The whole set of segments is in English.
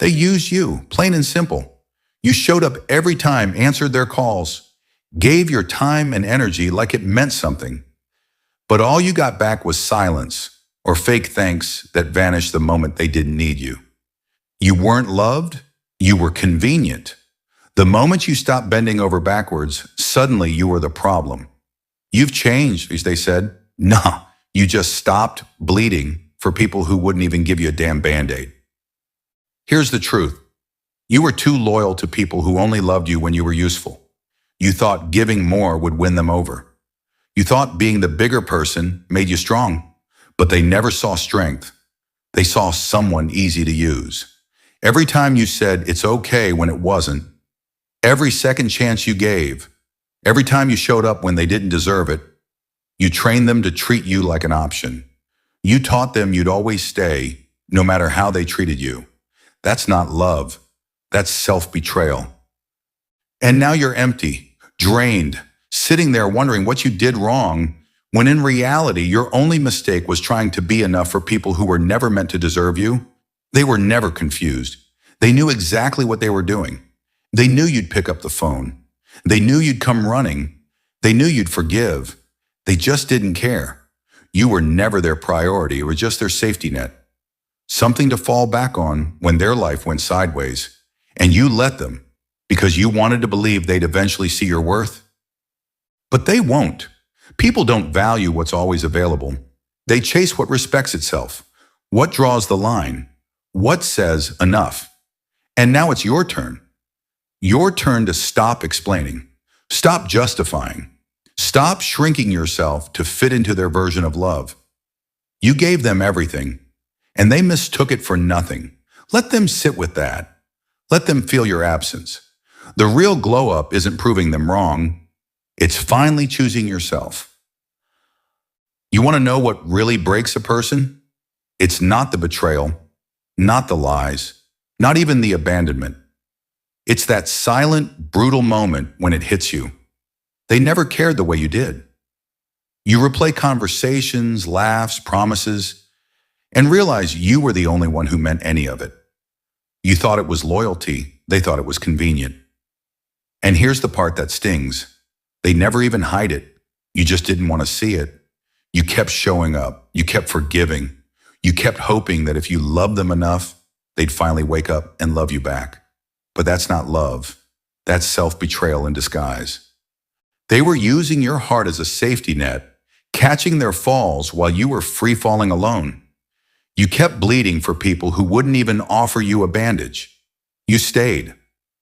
They used you, plain and simple. You showed up every time, answered their calls, gave your time and energy like it meant something. But all you got back was silence or fake thanks that vanished the moment they didn't need you. You weren't loved, you were convenient. The moment you stopped bending over backwards, suddenly you were the problem. You've changed, as they said. No, you just stopped bleeding for people who wouldn't even give you a damn band-aid. Here's the truth. You were too loyal to people who only loved you when you were useful. You thought giving more would win them over. You thought being the bigger person made you strong, but they never saw strength. They saw someone easy to use. Every time you said it's okay when it wasn't, every second chance you gave, every time you showed up when they didn't deserve it, you trained them to treat you like an option. You taught them you'd always stay, no matter how they treated you. That's not love. That's self-betrayal. And now you're empty, drained, sitting there wondering what you did wrong, when in reality, your only mistake was trying to be enough for people who were never meant to deserve you. They were never confused. They knew exactly what they were doing. They knew you'd pick up the phone. They knew you'd come running. They knew you'd forgive. They just didn't care. You were never their priority. It was just their safety net. Something to fall back on when their life went sideways. And you let them because you wanted to believe they'd eventually see your worth. But they won't. People don't value what's always available. They chase what respects itself. What draws the line? What says enough? And now it's your turn. Your turn to stop explaining. Stop justifying. Stop shrinking yourself to fit into their version of love. You gave them everything, and they mistook it for nothing. Let them sit with that. Let them feel your absence. The real glow-up isn't proving them wrong. It's finally choosing yourself. You want to know what really breaks a person? It's not the betrayal, not the lies, not even the abandonment. It's that silent, brutal moment when it hits you. They never cared the way you did. You replay conversations, laughs, promises, and realize you were the only one who meant any of it. You thought it was loyalty. They thought it was convenient. And here's the part that stings. They never even hide it. You just didn't want to see it. You kept showing up. You kept forgiving. You kept hoping that if you loved them enough, they'd finally wake up and love you back. But that's not love. That's self-betrayal in disguise. They were using your heart as a safety net, catching their falls while you were free-falling alone. You kept bleeding for people who wouldn't even offer you a bandage. You stayed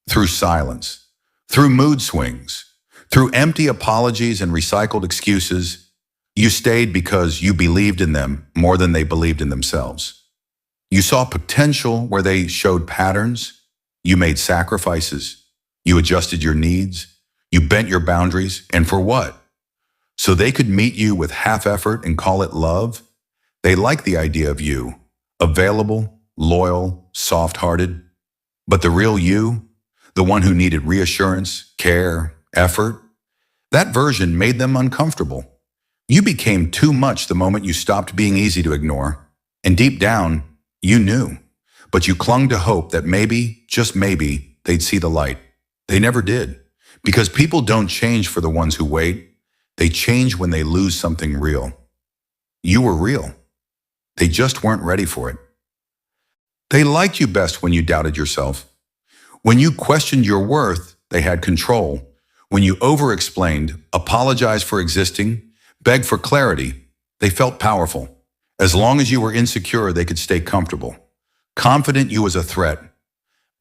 through silence, through mood swings, through empty apologies and recycled excuses. You stayed because you believed in them more than they believed in themselves. You saw potential where they showed patterns. You made sacrifices. You adjusted your needs. You bent your boundaries. And for what? So they could meet you with half effort and call it love? They liked the idea of you, available, loyal, soft-hearted. But the real you, the one who needed reassurance, care, effort, that version made them uncomfortable. You became too much the moment you stopped being easy to ignore. And deep down, you knew. But you clung to hope that maybe, just maybe, they'd see the light. They never did. Because people don't change for the ones who wait. They change when they lose something real. You were real. They just weren't ready for it. They liked you best when you doubted yourself. When you questioned your worth, they had control. When you over-explained, apologized for existing, begged for clarity, they felt powerful. As long as you were insecure, they could stay comfortable. Confident you was a threat.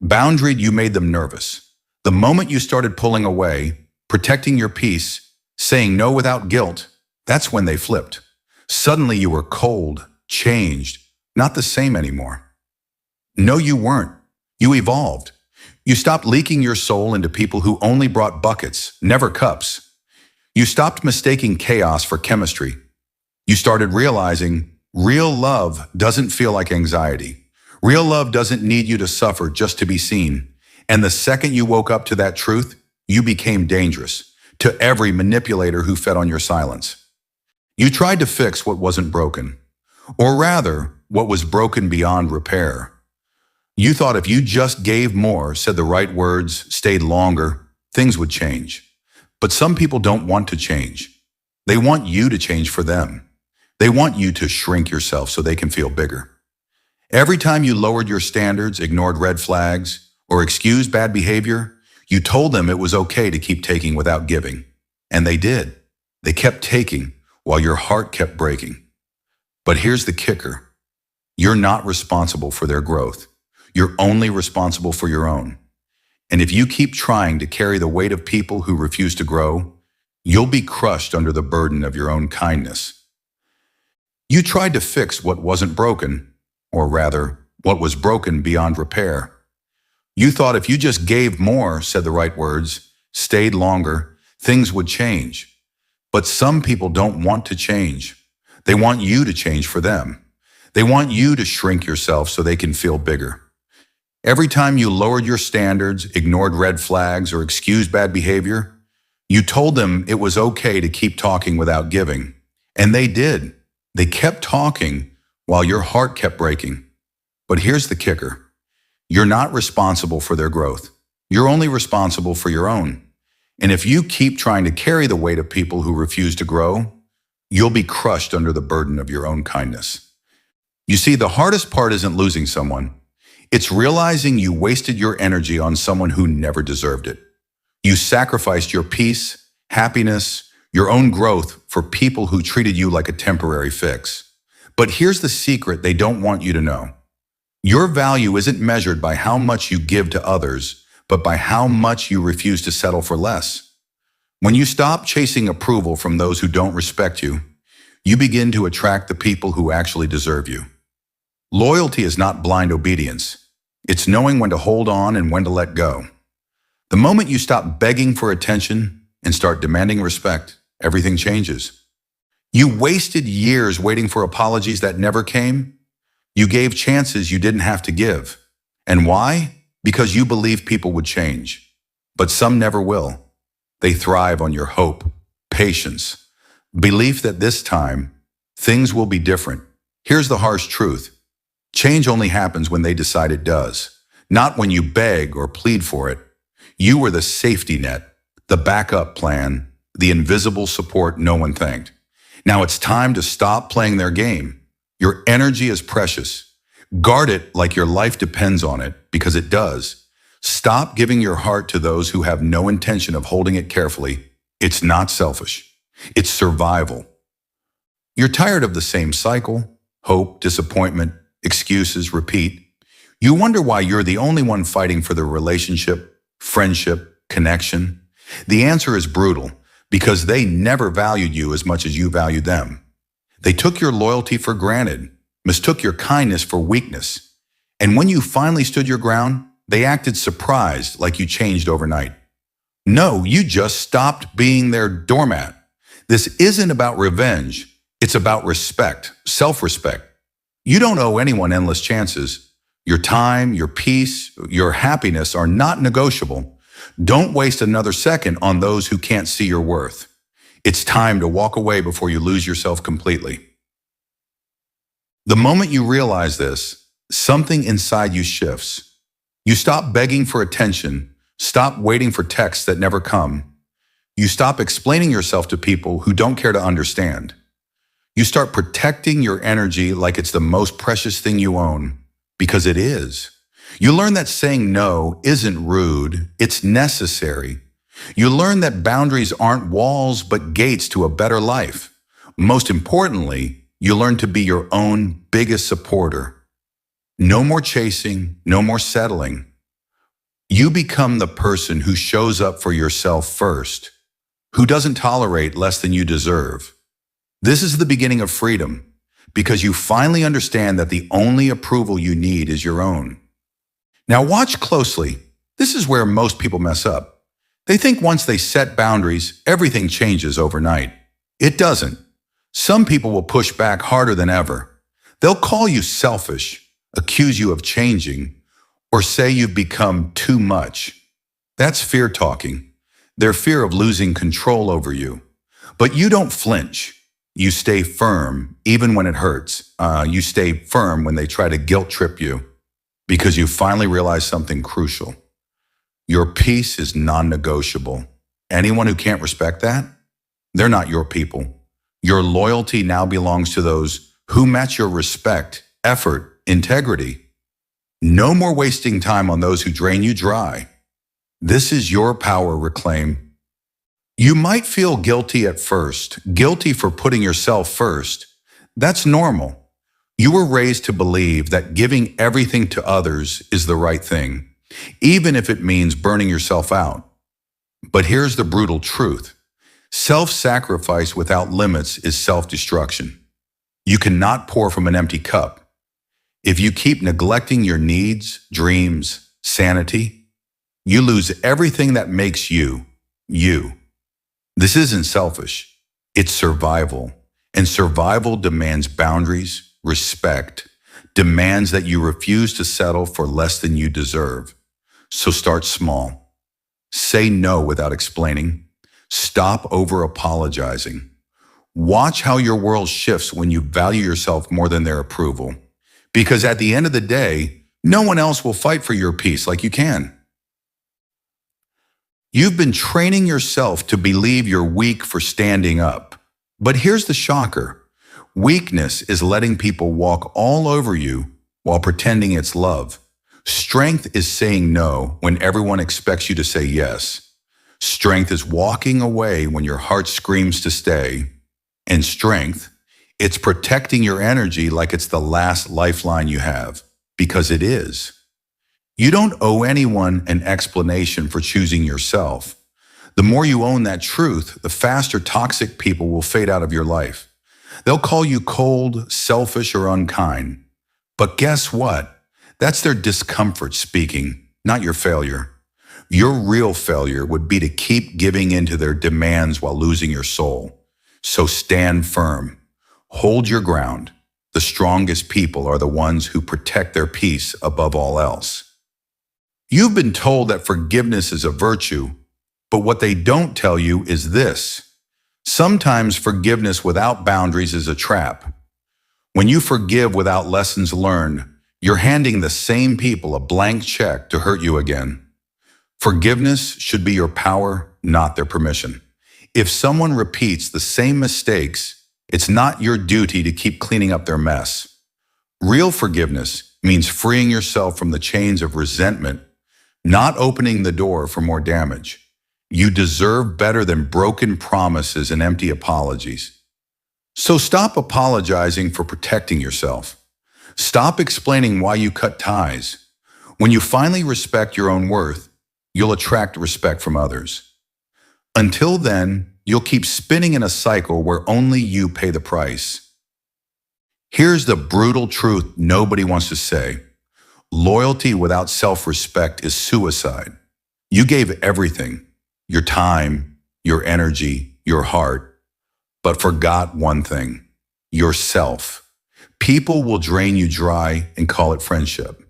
Boundaried, you made them nervous. The moment you started pulling away, protecting your peace, saying no without guilt, that's when they flipped. Suddenly you were cold, changed, not the same anymore. No, you weren't. You evolved. You stopped leaking your soul into people who only brought buckets, never cups. You stopped mistaking chaos for chemistry. You started realizing real love doesn't feel like anxiety. Real love doesn't need you to suffer just to be seen. And the second you woke up to that truth, you became dangerous to every manipulator who fed on your silence. You tried to fix what wasn't broken, or rather, what was broken beyond repair. You thought if you just gave more, said the right words, stayed longer, things would change. But some people don't want to change. They want you to change for them. They want you to shrink yourself so they can feel bigger. Every time you lowered your standards, ignored red flags, or excused bad behavior, you told them it was okay to keep taking without giving. And they did. They kept taking while your heart kept breaking. But here's the kicker. You're not responsible for their growth. You're only responsible for your own. And if you keep trying to carry the weight of people who refuse to grow, you'll be crushed under the burden of your own kindness. You tried to fix what wasn't broken, or rather, what was broken beyond repair. You thought if you just gave more, said the right words, stayed longer, things would change. But some people don't want to change. They want you to change for them. They want you to shrink yourself so they can feel bigger. Every time you lowered your standards, ignored red flags, or excused bad behavior, you told them it was okay to keep talking without giving. And they did. They kept talking while your heart kept breaking. But here's the kicker. You're not responsible for their growth. You're only responsible for your own. And if you keep trying to carry the weight of people who refuse to grow, you'll be crushed under the burden of your own kindness. You see, the hardest part isn't losing someone. It's realizing you wasted your energy on someone who never deserved it. You sacrificed your peace, happiness, your own growth for people who treated you like a temporary fix. But here's the secret they don't want you to know. Your value isn't measured by how much you give to others, but by how much you refuse to settle for less. When you stop chasing approval from those who don't respect you, you begin to attract the people who actually deserve you. Loyalty is not blind obedience. It's knowing when to hold on and when to let go. The moment you stop begging for attention and start demanding respect, everything changes. You wasted years waiting for apologies that never came. You gave chances you didn't have to give. And why? Because you believed people would change. But some never will. They thrive on your hope, patience, belief that this time, things will be different. Here's the harsh truth. Change only happens when they decide it does, not when you beg or plead for it. You were the safety net, the backup plan, the invisible support no one thanked. Now it's time to stop playing their game. Your energy is precious. Guard it like your life depends on it, because it does. Stop giving your heart to those who have no intention of holding it carefully. It's not selfish. It's survival. You're tired of the same cycle, hope, disappointment, excuses, repeat. You wonder why you're the only one fighting for the relationship, friendship, connection. The answer is brutal, because they never valued you as much as you valued them. They took your loyalty for granted, mistook your kindness for weakness. And when you finally stood your ground, they acted surprised, like you changed overnight. No, you just stopped being their doormat. This isn't about revenge. It's about respect, self-respect. You don't owe anyone endless chances. Your time, your peace, your happiness are not negotiable. Don't waste another second on those who can't see your worth. It's time to walk away before you lose yourself completely. The moment you realize this, something inside you shifts. You stop begging for attention, stop waiting for texts that never come. You stop explaining yourself to people who don't care to understand. You start protecting your energy like it's the most precious thing you own, because it is. You learn that saying no isn't rude, it's necessary. You learn that boundaries aren't walls, but gates to a better life. Most importantly, you learn to be your own biggest supporter. No more chasing, no more settling. You become the person who shows up for yourself first, who doesn't tolerate less than you deserve. This is the beginning of freedom, because you finally understand that the only approval you need is your own. Now watch closely. This is where most people mess up. They think once they set boundaries, everything changes overnight. It doesn't. Some people will push back harder than ever. They'll call you selfish, accuse you of changing, or say you've become too much. That's fear talking. Their fear of losing control over you. But you don't flinch. You stay firm, even when it hurts. You stay firm when they try to guilt trip you. because you finally realize something crucial. Your peace is non-negotiable. Anyone who can't respect that, they're not your people. Your loyalty now belongs to those who match your respect, effort, integrity. No more wasting time on those who drain you dry. This is your power reclaim. You might feel guilty at first, guilty for putting yourself first. That's normal. You were raised to believe that giving everything to others is the right thing, even if it means burning yourself out. But here's the brutal truth. Self-sacrifice without limits is self-destruction. You cannot pour from an empty cup. If you keep neglecting your needs, dreams, sanity, you lose everything that makes you, you. This isn't selfish. It's survival. And survival demands boundaries, respect, demands that you refuse to settle for less than you deserve. So start small. Say no without explaining. Stop over-apologizing. Watch how your world shifts when you value yourself more than their approval. Because at the end of the day, no one else will fight for your peace like you can. You've been training yourself to believe you're weak for standing up. But here's the shocker. Weakness is letting people walk all over you while pretending it's love. Strength is saying no when everyone expects you to say yes. Strength is walking away when your heart screams to stay. And strength, it's protecting your energy like it's the last lifeline you have, because it is. You don't owe anyone an explanation for choosing yourself. The more you own that truth, the faster toxic people will fade out of your life. They'll call you cold, selfish, or unkind. But guess what? That's their discomfort speaking, not your failure. Your real failure would be to keep giving into their demands while losing your soul. So stand firm. Hold your ground. The strongest people are the ones who protect their peace above all else. You've been told that forgiveness is a virtue, but what they don't tell you is this. Sometimes forgiveness without boundaries is a trap. When you forgive without lessons learned, you're handing the same people a blank check to hurt you again. Forgiveness should be your power, not their permission. If someone repeats the same mistakes, it's not your duty to keep cleaning up their mess. Real forgiveness means freeing yourself from the chains of resentment, not opening the door for more damage. You deserve better than broken promises and empty apologies. So stop apologizing for protecting yourself. Stop explaining why you cut ties. When you finally respect your own worth, you'll attract respect from others. Until then, you'll keep spinning in a cycle where only you pay the price. Here's the brutal truth nobody wants to say. Loyalty without self-respect is suicide. You gave everything, your time, your energy, your heart, but forgot one thing, yourself. People will drain you dry and call it friendship.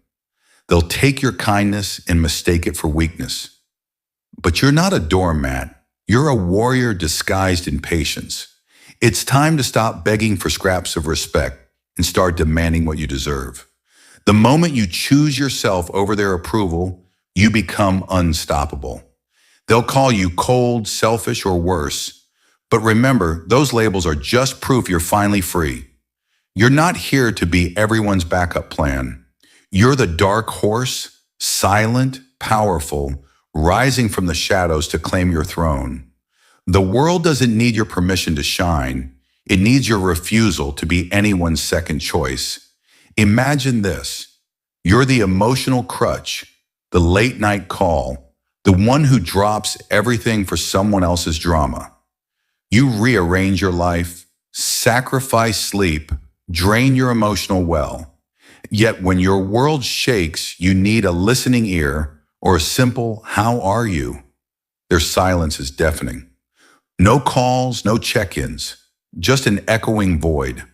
They'll take your kindness and mistake it for weakness. But you're not a doormat. You're a warrior disguised in patience. It's time to stop begging for scraps of respect and start demanding what you deserve. The moment you choose yourself over their approval, you become unstoppable. They'll call you cold, selfish, or worse. But remember, those labels are just proof you're finally free. You're not here to be everyone's backup plan. You're the dark horse, silent, powerful, rising from the shadows to claim your throne. The world doesn't need your permission to shine. It needs your refusal to be anyone's second choice. Imagine this. You're the emotional crutch, the late night call, the one who drops everything for someone else's drama. You rearrange your life, sacrifice sleep, drain your emotional well. Yet when your world shakes, you need a listening ear or a simple, "How are you?" Their silence is deafening. No calls, no check-ins, just an echoing void.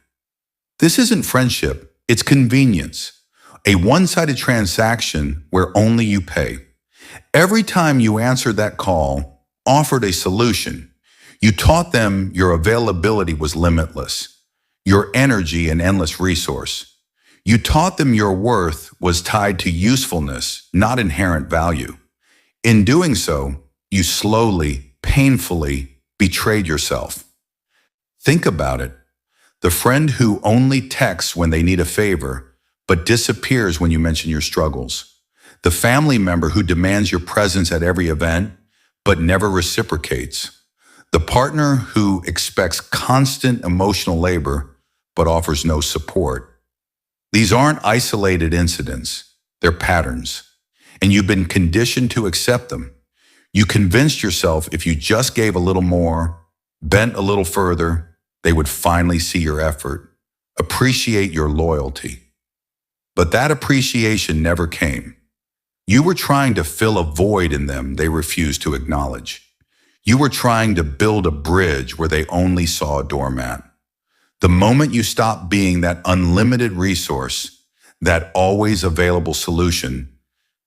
This isn't friendship, it's convenience. A one-sided transaction where only you pay. Every time you answered that call, offered a solution, you taught them your availability was limitless, your energy an endless resource. You taught them your worth was tied to usefulness, not inherent value. In doing so, you slowly, painfully betrayed yourself. Think about it. The friend who only texts when they need a favor, but disappears when you mention your struggles. The family member who demands your presence at every event, but never reciprocates. The partner who expects constant emotional labor, but offers no support. These aren't isolated incidents, they're patterns. And you've been conditioned to accept them. You convinced yourself if you just gave a little more, bent a little further, they would finally see your effort, appreciate your loyalty. But that appreciation never came. You were trying to fill a void in them they refused to acknowledge. You were trying to build a bridge where they only saw a doormat. The moment you stop being that unlimited resource, that always available solution,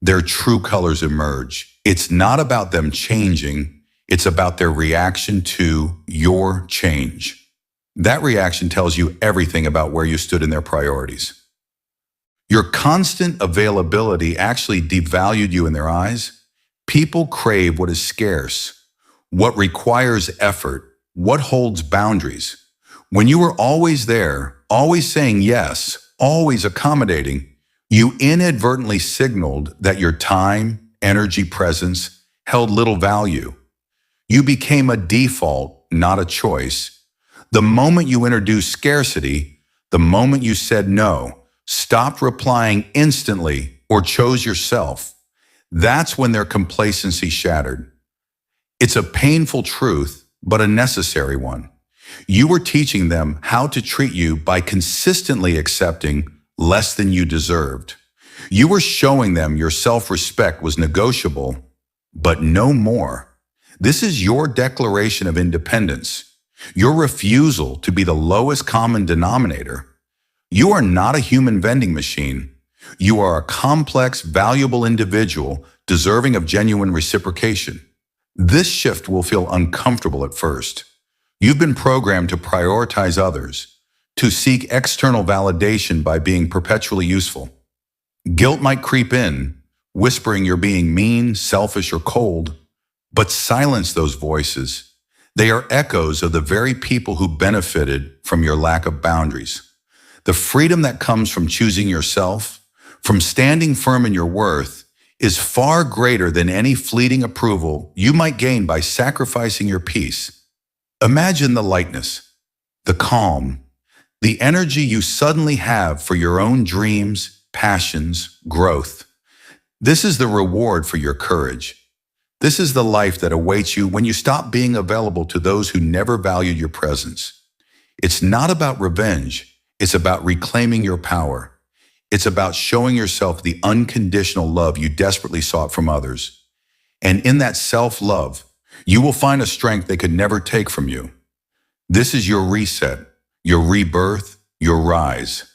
their true colors emerge. It's not about them changing, it's about their reaction to your change. That reaction tells you everything about where you stood in their priorities. Your constant availability actually devalued you in their eyes. People crave what is scarce, what requires effort, what holds boundaries. When you were always there, always saying yes, always accommodating, you inadvertently signaled that your time, energy, presence held little value. You became a default, not a choice. The moment you introduced scarcity, the moment you said no, stopped replying instantly, or chose yourself, that's when their complacency shattered. It's a painful truth, but a necessary one. You were teaching them how to treat you by consistently accepting less than you deserved. You were showing them your self-respect was negotiable, but no more. This is your declaration of independence, your refusal to be the lowest common denominator. You are not a human vending machine. You are a complex, valuable individual deserving of genuine reciprocation. This shift will feel uncomfortable at first. You've been programmed to prioritize others, to seek external validation by being perpetually useful. Guilt might creep in, whispering you're being mean, selfish, or cold, but silence those voices. They are echoes of the very people who benefited from your lack of boundaries. The freedom that comes from choosing yourself, from standing firm in your worth, is far greater than any fleeting approval you might gain by sacrificing your peace. Imagine the lightness, the calm, the energy you suddenly have for your own dreams, passions, growth. This is the reward for your courage. This is the life that awaits you when you stop being available to those who never valued your presence. It's not about revenge. It's about reclaiming your power. It's about showing yourself the unconditional love you desperately sought from others. And in that self-love, you will find a strength they could never take from you. This is your reset, your rebirth, your rise.